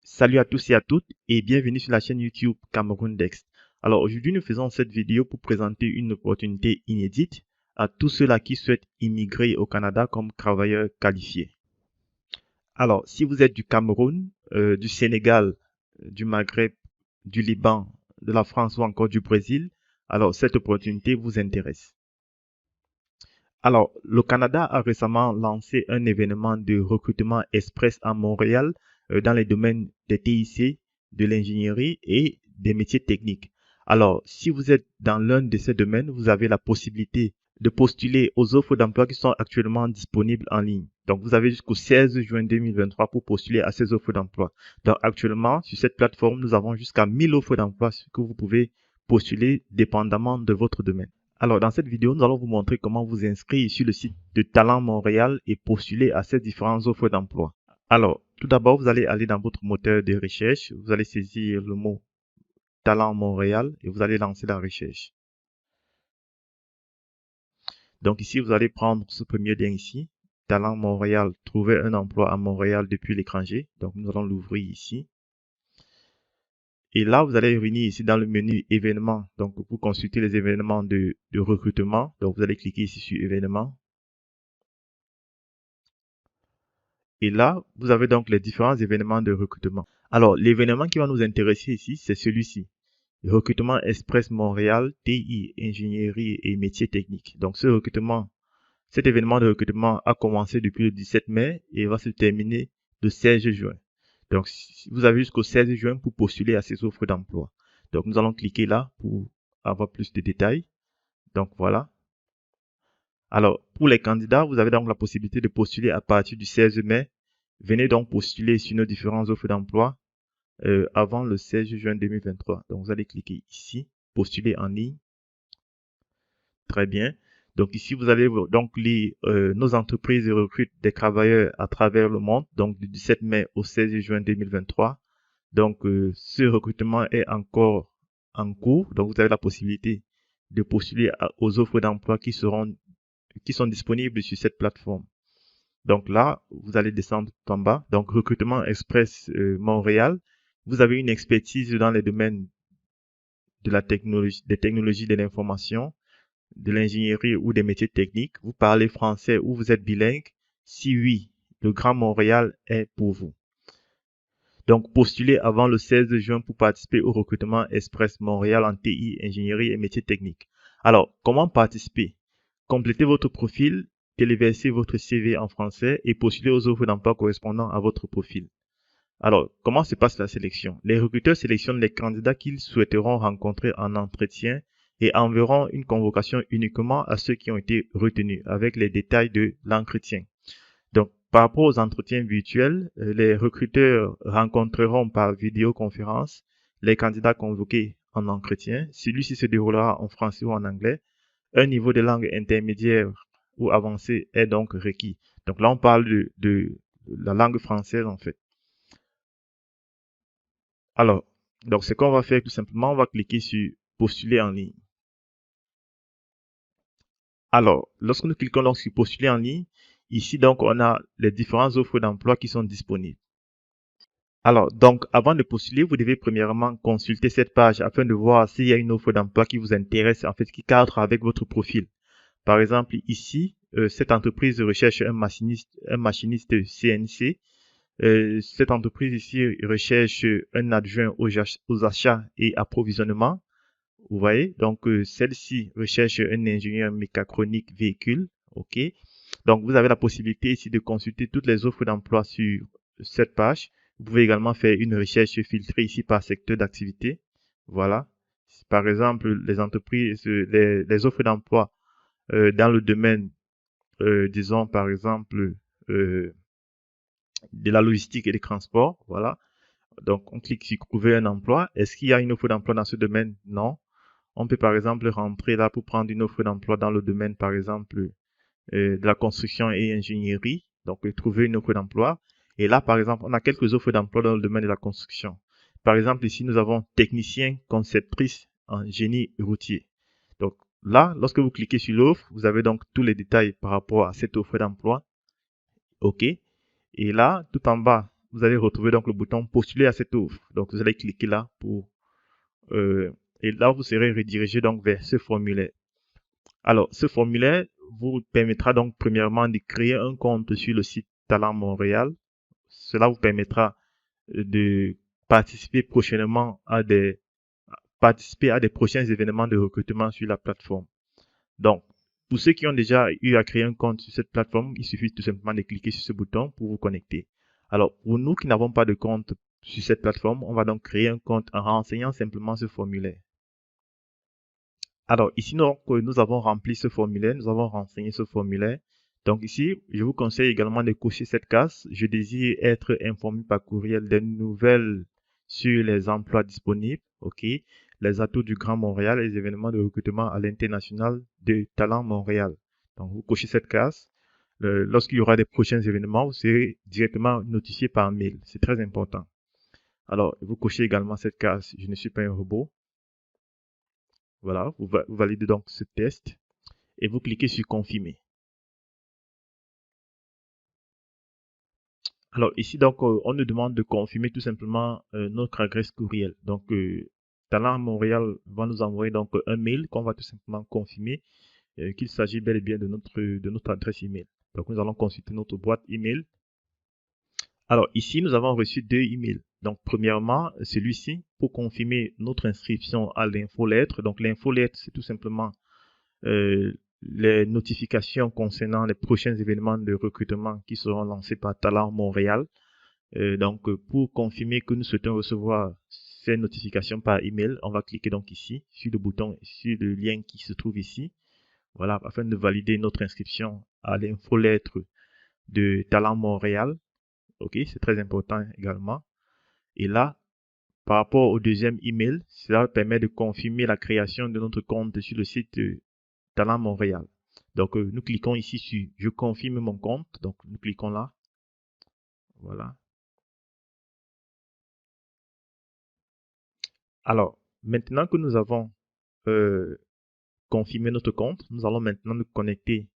Salut à tous et à toutes et bienvenue sur la chaîne YouTube Cameroun Dex. Alors aujourd'hui nous faisons cette vidéo pour présenter une opportunité inédite à tous ceux-là qui souhaitent immigrer au Canada comme travailleurs qualifiés. Alors si vous êtes du Cameroun, du Sénégal, du Maghreb, du Liban, de la France ou encore du Brésil, alors cette opportunité vous intéresse. Alors, le Canada a récemment lancé un événement de recrutement express à Montréal dans les domaines des TIC, de l'ingénierie et des métiers techniques. Alors, si vous êtes dans l'un de ces domaines, vous avez la possibilité de postuler aux offres d'emploi qui sont actuellement disponibles en ligne. Donc, vous avez jusqu'au 16 juin 2023 pour postuler à ces offres d'emploi. Donc, actuellement, sur cette plateforme, nous avons jusqu'à 1000 offres d'emploi que vous pouvez postuler dépendamment de votre domaine. Alors, dans cette vidéo, nous allons vous montrer comment vous inscrire sur le site de Talent Montréal et postuler à ces différentes offres d'emploi. Alors, tout d'abord, vous allez aller dans votre moteur de recherche, vous allez saisir le mot Talent Montréal et vous allez lancer la recherche. Donc ici, vous allez prendre ce premier lien ici, Talent Montréal, trouver un emploi à Montréal depuis l'étranger. Donc, nous allons l'ouvrir ici. Et là, vous allez venir ici dans le menu événements. Donc, pour consulter les événements de recrutement. Donc, vous allez cliquer ici sur événements. Et là, vous avez donc les différents événements de recrutement. Alors, l'événement qui va nous intéresser ici, c'est celui-ci. Recrutement Express Montréal, TI, ingénierie et métiers techniques. Donc, cet événement de recrutement a commencé depuis le 17 mai et va se terminer le 16 juin. Donc, vous avez jusqu'au 16 juin pour postuler à ces offres d'emploi. Donc, nous allons cliquer là pour avoir plus de détails. Donc, voilà. Alors, pour les candidats, vous avez donc la possibilité de postuler à partir du 16 mai. Venez donc postuler sur nos différentes offres d'emploi avant le 16 juin 2023. Donc, vous allez cliquer ici, postuler en ligne. Très bien. Donc, ici, vous allez donc lire nos entreprises recrutent des travailleurs à travers le monde. Donc, du 17 mai au 16 juin 2023. Donc, ce recrutement est encore en cours. Donc, vous avez la possibilité de postuler aux offres d'emploi qui sont disponibles sur cette plateforme. Donc là, vous allez descendre tout en bas. Donc, recrutement express Montréal. Vous avez une expertise dans les domaines de la technologie, des technologies de l'information, de l'ingénierie ou des métiers techniques. Vous parlez français ou vous êtes bilingue. Si oui, le Grand Montréal est pour vous. Donc, postulez avant le 16 juin pour participer au recrutement express Montréal en TI, ingénierie et métiers techniques. Alors, comment participer? Complétez votre profil, téléversez votre CV en français et postulez aux offres d'emploi correspondant à votre profil. Alors, comment se passe la sélection? Les recruteurs sélectionnent les candidats qu'ils souhaiteront rencontrer en entretien et enverront une convocation uniquement à ceux qui ont été retenus avec les détails de l'entretien. Donc, par rapport aux entretiens virtuels, les recruteurs rencontreront par vidéoconférence les candidats convoqués en entretien. Celui-ci se déroulera en français ou en anglais. Un niveau de langue intermédiaire ou avancé est donc requis. Donc là, on parle de la langue française en fait. Alors, donc ce qu'on va faire tout simplement, on va cliquer sur postuler en ligne. Alors, lorsque nous cliquons donc sur postuler en ligne, ici donc on a les différentes offres d'emploi qui sont disponibles. Alors, donc avant de postuler, vous devez premièrement consulter cette page afin de voir s'il y a une offre d'emploi qui vous intéresse, en fait, qui cadre avec votre profil. Par exemple, ici, cette entreprise recherche un machiniste CNC. Cette entreprise ici recherche un adjoint aux achats et approvisionnement. Vous voyez, donc celle-ci recherche un ingénieur mécatronique véhicule. OK. Donc, vous avez la possibilité ici de consulter toutes les offres d'emploi sur cette page. Vous pouvez également faire une recherche filtrée ici par secteur d'activité. Voilà. Par exemple, les entreprises, les offres d'emploi dans le domaine, disons par exemple, de la logistique et des transports. Voilà. Donc, on clique sur trouver un emploi. Est-ce qu'il y a une offre d'emploi dans ce domaine? Non. On peut par exemple rentrer là pour prendre une offre d'emploi dans le domaine, par exemple, de la construction et ingénierie. Donc, trouver une offre d'emploi. Et là, par exemple, on a quelques offres d'emploi dans le domaine de la construction. Par exemple, ici, nous avons technicien conceptrice en génie routier. Donc là, lorsque vous cliquez sur l'offre, vous avez donc tous les détails par rapport à cette offre d'emploi. OK. Et là, tout en bas, vous allez retrouver donc le bouton postuler à cette offre. Donc vous allez cliquer là et là vous serez redirigé donc vers ce formulaire. Alors ce formulaire vous permettra donc premièrement de créer un compte sur le site Talent Montréal. Cela vous permettra de participer prochainement à des prochains événements de recrutement sur la plateforme. Donc, pour ceux qui ont déjà eu à créer un compte sur cette plateforme, il suffit tout simplement de cliquer sur ce bouton pour vous connecter. Alors, pour nous qui n'avons pas de compte sur cette plateforme, on va donc créer un compte en renseignant simplement ce formulaire. Alors, ici, nous avons rempli ce formulaire, nous avons renseigné ce formulaire. Donc ici, je vous conseille également de cocher cette case. Je désire être informé par courriel des nouvelles sur les emplois disponibles, ok, les atouts du Grand Montréal et les événements de recrutement à l'international de Talent Montréal. Donc vous cochez cette case. Lorsqu'il y aura des prochains événements, vous serez directement notifié par mail. C'est très important. Alors, vous cochez également cette case. Je ne suis pas un robot. Voilà, vous validez donc ce test et vous cliquez sur confirmer. Alors ici, donc, on nous demande de confirmer tout simplement notre adresse courriel. Donc, Talent Montréal va nous envoyer donc un mail qu'on va tout simplement confirmer qu'il s'agit bel et bien de notre adresse email. Donc, nous allons consulter notre boîte email. Alors ici, nous avons reçu deux emails. Donc, premièrement, celui-ci pour confirmer notre inscription à l'infolettre. Donc, l'infolettre, c'est tout simplement les notifications concernant les prochains événements de recrutement qui seront lancés par Talent Montréal. Donc, pour confirmer que nous souhaitons recevoir ces notifications par email, on va cliquer donc ici sur le bouton, sur le lien qui se trouve ici. Voilà, afin de valider notre inscription à l'infolettre de Talent Montréal. Ok, c'est très important également. Et là, par rapport au deuxième email, cela permet de confirmer la création de notre compte sur le site Talent Montréal. Donc, nous cliquons ici sur « Je confirme mon compte ». Donc, nous cliquons là. Voilà. Alors, maintenant que nous avons confirmé notre compte, nous allons maintenant nous connecter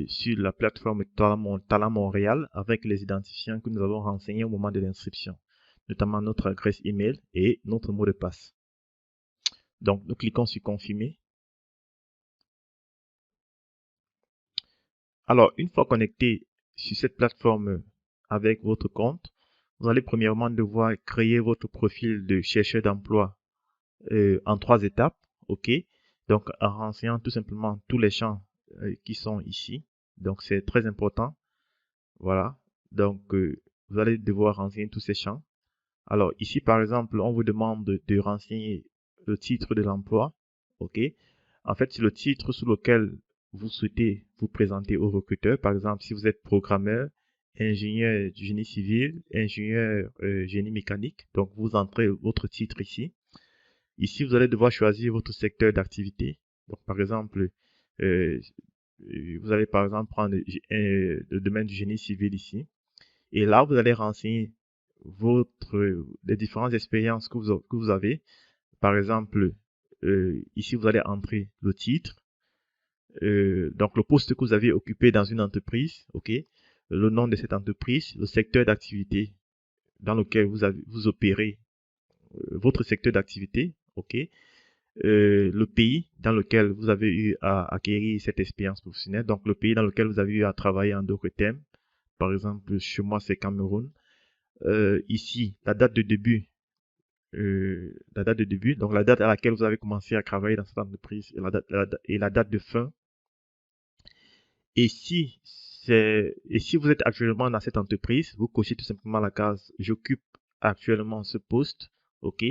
sur la plateforme Talent Montréal avec les identifiants que nous avons renseignés au moment de l'inscription, notamment notre adresse email et notre mot de passe. Donc, nous cliquons sur « Confirmer ». Alors, une fois connecté sur cette plateforme avec votre compte, vous allez premièrement devoir créer votre profil de chercheur d'emploi en 3 étapes. OK? Donc, en renseignant tout simplement tous les champs qui sont ici. Donc, c'est très important. Voilà. Donc, vous allez devoir renseigner tous ces champs. Alors, ici, par exemple, on vous demande de renseigner le titre de l'emploi. OK? En fait, c'est le titre sous lequel vous souhaitez vous présenter au recruteur. Par exemple, si vous êtes programmeur, ingénieur du génie civil, ingénieur génie mécanique, donc vous entrez votre titre ici. Ici, vous allez devoir choisir votre secteur d'activité. Donc, par exemple, euh, vous allez par exemple prendre le domaine du génie civil ici. Et là, vous allez renseigner les différentes expériences que vous avez. Par exemple, ici, vous allez entrer le titre, donc le poste que vous avez occupé dans une entreprise, ok, le nom de cette entreprise, le secteur d'activité dans lequel vous opérez, votre secteur d'activité, ok, le pays dans lequel vous avez eu à acquérir cette expérience professionnelle, donc le pays dans lequel vous avez eu à travailler en d'autres thèmes. Par exemple, chez moi, c'est Cameroun. Ici, la date de début, donc la date à laquelle vous avez commencé à travailler dans cette entreprise et la date de fin. Et si vous êtes actuellement dans cette entreprise, vous cochez tout simplement la case j'occupe actuellement ce poste, ok.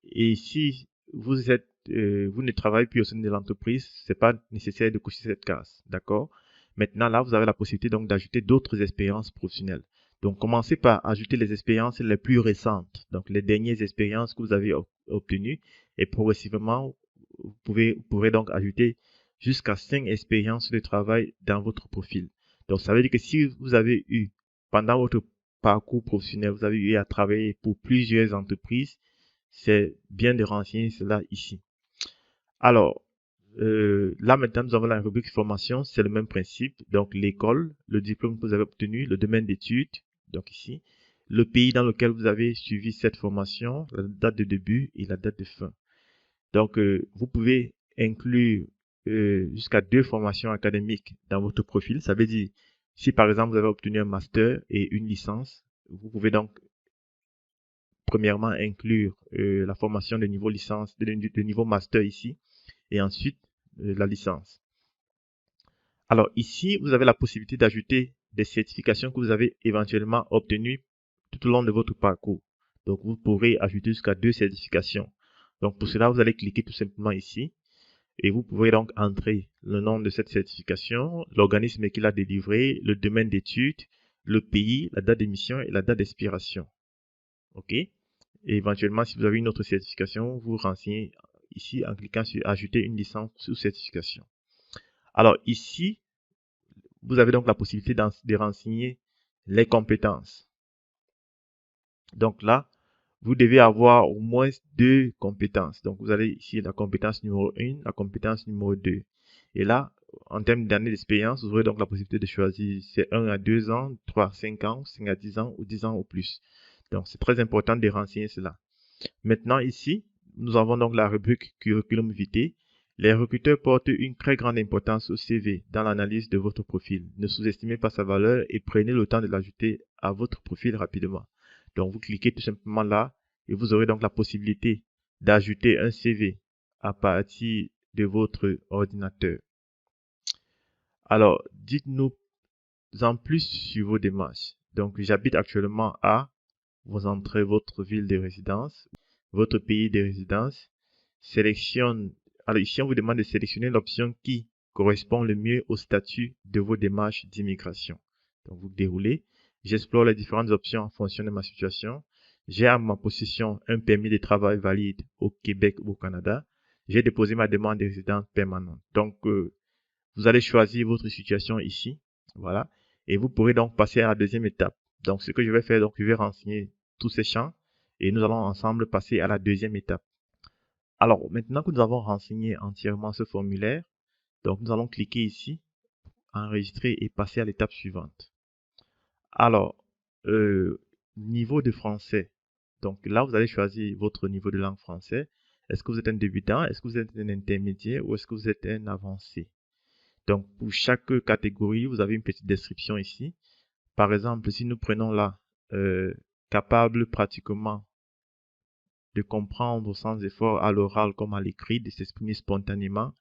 Et si vous ne travaillez plus au sein de l'entreprise, c'est pas nécessaire de cocher cette case, d'accord? Maintenant, là, vous avez la possibilité donc d'ajouter d'autres expériences professionnelles. Donc, commencez par ajouter les expériences les plus récentes, donc les dernières expériences que vous avez obtenues, et progressivement, vous pourrez donc ajouter jusqu'à 5 expériences de travail dans votre profil. Donc, ça veut dire que si vous avez eu, pendant votre parcours professionnel, vous avez eu à travailler pour plusieurs entreprises, c'est bien de renseigner cela ici. Alors, là maintenant, nous avons la rubrique formation, c'est le même principe. Donc, l'école, le diplôme que vous avez obtenu, le domaine d'études, donc ici. le pays dans lequel vous avez suivi cette formation, la date de début et la date de fin. Donc, vous pouvez inclure jusqu'à 2 formations académiques dans votre profil. Ça veut dire, si par exemple vous avez obtenu un master et une licence, vous pouvez donc premièrement inclure la formation de niveau licence, de niveau master ici, et ensuite la licence. Alors ici, vous avez la possibilité d'ajouter des certifications que vous avez éventuellement obtenues tout au long de votre parcours. Donc vous pourrez ajouter jusqu'à 2 certifications. Donc pour cela, vous allez cliquer tout simplement ici et vous pouvez donc entrer le nom de cette certification, l'organisme qui l'a délivré, le domaine d'études, le pays, la date d'émission et la date d'expiration. OK? Et éventuellement, si vous avez une autre certification, vous renseignez ici en cliquant sur ajouter une licence sous certification. Alors ici, vous avez donc la possibilité de renseigner les compétences. Donc là, vous devez avoir au moins 2 compétences. Donc vous avez ici la compétence numéro 1, la compétence numéro 2. Et là, en termes d'années d'expérience, vous aurez donc la possibilité de choisir c'est 1 à 2 ans, 3 à 5 ans, 5 à 10 ans ou 10 ans ou plus. Donc c'est très important de renseigner cela. Maintenant ici, nous avons donc la rubrique curriculum vitae. Les recruteurs portent une très grande importance au CV dans l'analyse de votre profil. Ne sous-estimez pas sa valeur et prenez le temps de l'ajouter à votre profil rapidement. Donc vous cliquez tout simplement là et vous aurez donc la possibilité d'ajouter un CV à partir de votre ordinateur. Alors, dites-nous en plus sur vos démarches. Donc j'habite actuellement à, vous entrez votre ville de résidence, votre pays de résidence, sélectionne, alors ici on vous demande de sélectionner l'option qui correspond le mieux au statut de vos démarches d'immigration. Donc vous déroulez, j'explore les différentes options en fonction de ma situation. J'ai à ma possession un permis de travail valide au Québec ou au Canada. J'ai déposé ma demande de résidence permanente. Donc vous allez choisir votre situation ici, voilà, et vous pourrez donc passer à la deuxième étape. Donc ce que je vais faire, donc je vais renseigner tous ces champs et nous allons ensemble passer à la deuxième étape. Alors, maintenant que nous avons renseigné entièrement ce formulaire, donc nous allons cliquer ici, enregistrer et passer à l'étape suivante. Alors, niveau de français. Donc là, vous allez choisir votre niveau de langue français. Est-ce que vous êtes un débutant? Est-ce que vous êtes un intermédiaire ou est-ce que vous êtes un avancé? Donc, pour chaque catégorie, vous avez une petite description ici. Par exemple, si nous prenons là, capable pratiquement de comprendre sans effort à l'oral comme à l'écrit, de s'exprimer spontanément,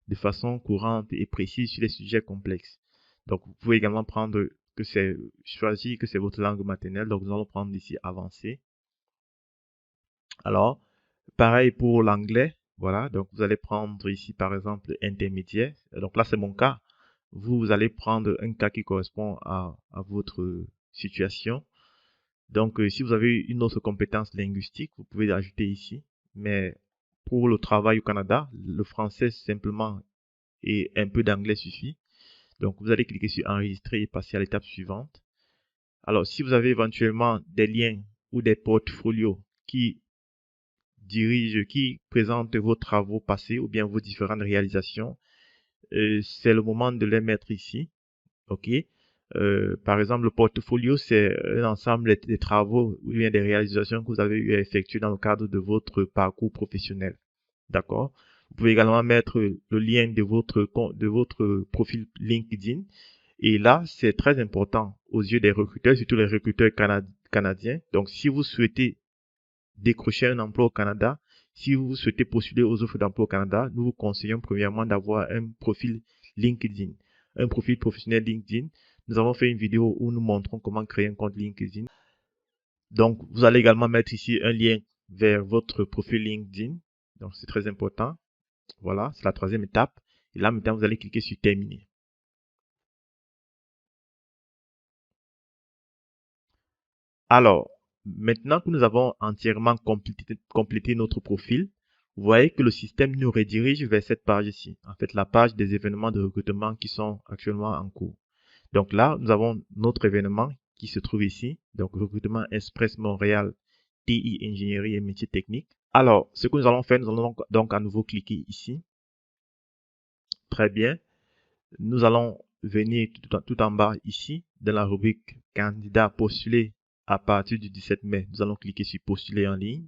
de façon courante et précise sur les sujets complexes. Donc, vous pouvez également prendre choisir que c'est votre langue maternelle. Donc, nous allons prendre ici avancé. Alors, pareil pour l'anglais. Voilà. Donc, vous allez prendre ici, par exemple, intermédiaire. Donc là, c'est mon cas. Vous allez prendre un cas qui correspond à votre situation. Donc, si vous avez une autre compétence linguistique, vous pouvez l'ajouter ici. Mais pour le travail au Canada, le français simplement et un peu d'anglais suffit. Donc, vous allez cliquer sur enregistrer et passer à l'étape suivante. Alors, si vous avez éventuellement des liens ou des portfolios qui présentent vos travaux passés ou bien vos différentes réalisations, c'est le moment de les mettre ici. OK? Par exemple, le portfolio, c'est un ensemble des travaux ou bien des réalisations que vous avez eu à effectuer dans le cadre de votre parcours professionnel. D'accord? Vous pouvez également mettre le lien de votre profil LinkedIn. Et là, c'est très important aux yeux des recruteurs, surtout les recruteurs canadiens. Donc, si vous souhaitez décrocher un emploi au Canada, si vous souhaitez postuler aux offres d'emploi au Canada, nous vous conseillons premièrement d'avoir un profil LinkedIn, un profil professionnel LinkedIn. Nous avons fait une vidéo où nous montrons comment créer un compte LinkedIn. Donc, vous allez également mettre ici un lien vers votre profil LinkedIn. Donc, c'est très important. Voilà, c'est la troisième étape. Et là, maintenant, vous allez cliquer sur terminer. Alors, maintenant que nous avons entièrement complété notre profil, vous voyez que le système nous redirige vers cette page ici. En fait, la page des événements de recrutement qui sont actuellement en cours. Donc là, nous avons notre événement qui se trouve ici. Donc, recrutement Express Montréal, TI, ingénierie et métiers techniques. Alors, ce que nous allons faire, nous allons donc à nouveau cliquer ici. Très bien. Nous allons venir tout en bas ici, dans la rubrique candidat postulé à partir du 17 mai, nous allons cliquer sur postuler en ligne.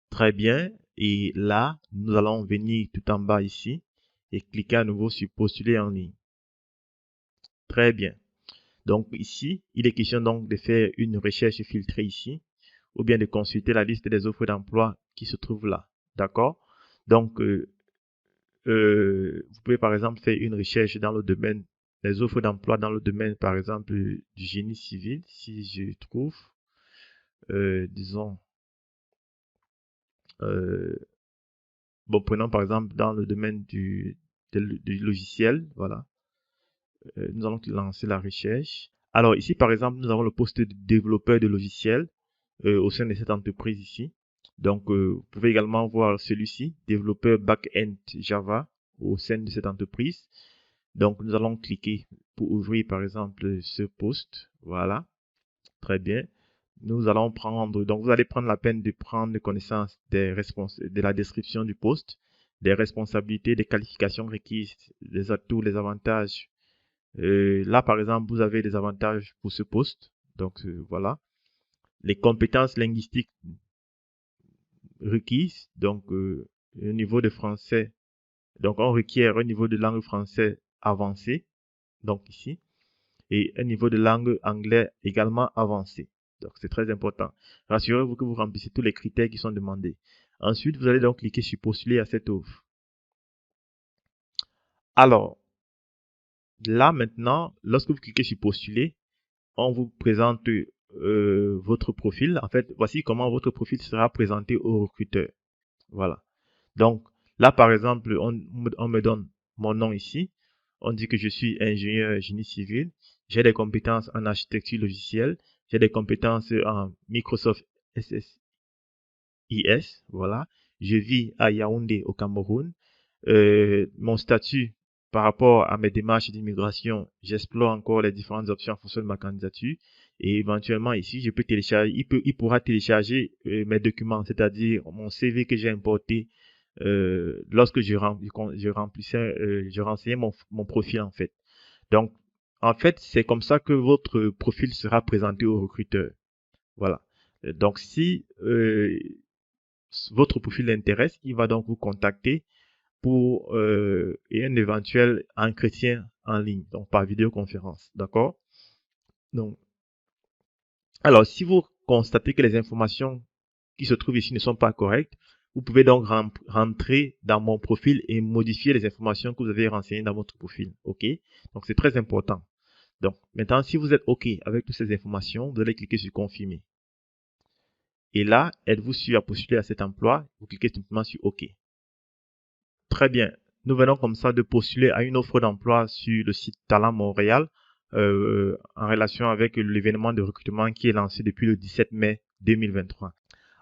Très bien. Et là, nous allons venir tout en bas ici et cliquer à nouveau sur postuler en ligne. Très bien. Donc ici, il est question donc de faire une recherche filtrée ici ou bien de consulter la liste des offres d'emploi qui se trouve là. D'accord? Donc, vous pouvez par exemple faire une recherche dans le domaine des offres d'emploi dans le domaine par exemple du génie civil. Si je trouve, disons, bon, prenons par exemple dans le domaine du logiciel, voilà. Nous allons lancer la recherche. Alors ici, par exemple, nous avons le poste de développeur de logiciel au sein de cette entreprise ici. Donc, vous pouvez également voir celui-ci, développeur back-end Java au sein de cette entreprise. Donc, nous allons cliquer pour ouvrir, par exemple, ce poste. Voilà. Très bien. Nous allons prendre, donc vous allez prendre la peine de prendre connaissance de la description du poste, des responsabilités, des qualifications requises, des atouts, les avantages. Là, par exemple, vous avez des avantages pour ce poste. Donc, voilà. Les compétences linguistiques requises. Donc, au niveau de français. Donc, on requiert un niveau de langue français avancé. Donc, ici. Et un niveau de langue anglais également avancé. Donc, c'est très important. Rassurez-vous que vous remplissez tous les critères qui sont demandés. Ensuite, vous allez donc cliquer sur postuler à cette offre. Alors, là maintenant, lorsque vous cliquez sur postuler, on vous présente votre profil. En fait, voici comment votre profil sera présenté au recruteur. Voilà. Donc, là, par exemple, on me donne mon nom ici. On dit que je suis ingénieur génie civil. J'ai des compétences en architecture logicielle. J'ai des compétences en Microsoft SSIS. Voilà. Je vis à Yaoundé, au Cameroun. Mon statut par rapport à mes démarches d'immigration, j'explore encore les différentes options en fonction de ma candidature. Et éventuellement ici, je peux télécharger, il pourra télécharger mes documents, c'est-à-dire mon CV que j'ai importé lorsque je renseignais mon profil en fait. Donc, en fait, c'est comme ça que votre profil sera présenté au recruteur. Voilà. Donc, si votre profil l'intéresse, il va donc vous contacter pour un éventuel entretien en ligne, donc par vidéoconférence. D'accord? Donc, alors, si vous constatez que les informations qui se trouvent ici ne sont pas correctes, vous pouvez donc rentrer dans mon profil et modifier les informations que vous avez renseignées dans votre profil. OK? Donc, c'est très important. Donc, maintenant, si vous êtes OK avec toutes ces informations, vous allez cliquer sur confirmer. Et là, êtes-vous sûr à postuler à cet emploi? Vous cliquez simplement sur OK. Très bien. Nous venons comme ça de postuler à une offre d'emploi sur le site Talent Montréal en relation avec l'événement de recrutement qui est lancé depuis le 17 mai 2023.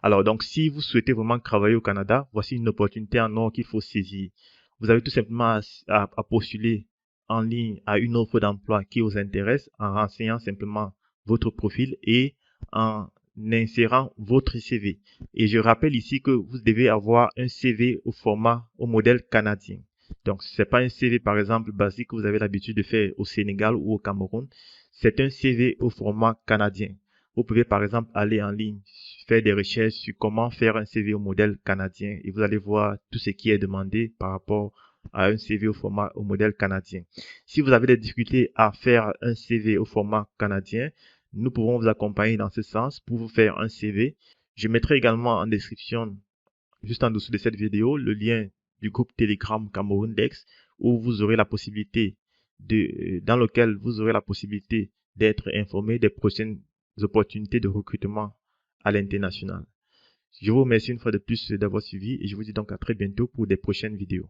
Alors donc si vous souhaitez vraiment travailler au Canada, voici une opportunité en or qu'il faut saisir. Vous avez tout simplement à postuler en ligne à une offre d'emploi qui vous intéresse en renseignant simplement votre profil et en insérant votre CV. Et je rappelle ici que vous devez avoir un CV au modèle canadien. Donc, c'est pas un CV, par exemple, basique que vous avez l'habitude de faire au Sénégal ou au Cameroun. C'est un CV au format canadien. Vous pouvez, par exemple, aller en ligne, faire des recherches sur comment faire un CV au modèle canadien et vous allez voir tout ce qui est demandé par rapport à un CV au modèle canadien. Si vous avez des difficultés à faire un CV au format canadien, nous pouvons vous accompagner dans ce sens pour vous faire un CV. Je mettrai également en description, juste en dessous de cette vidéo, le lien du groupe Telegram Cameroun Dex où vous aurez la possibilité dans lequel vous aurez la possibilité d'être informé des prochaines opportunités de recrutement à l'international. Je vous remercie une fois de plus d'avoir suivi et je vous dis donc à très bientôt pour des prochaines vidéos.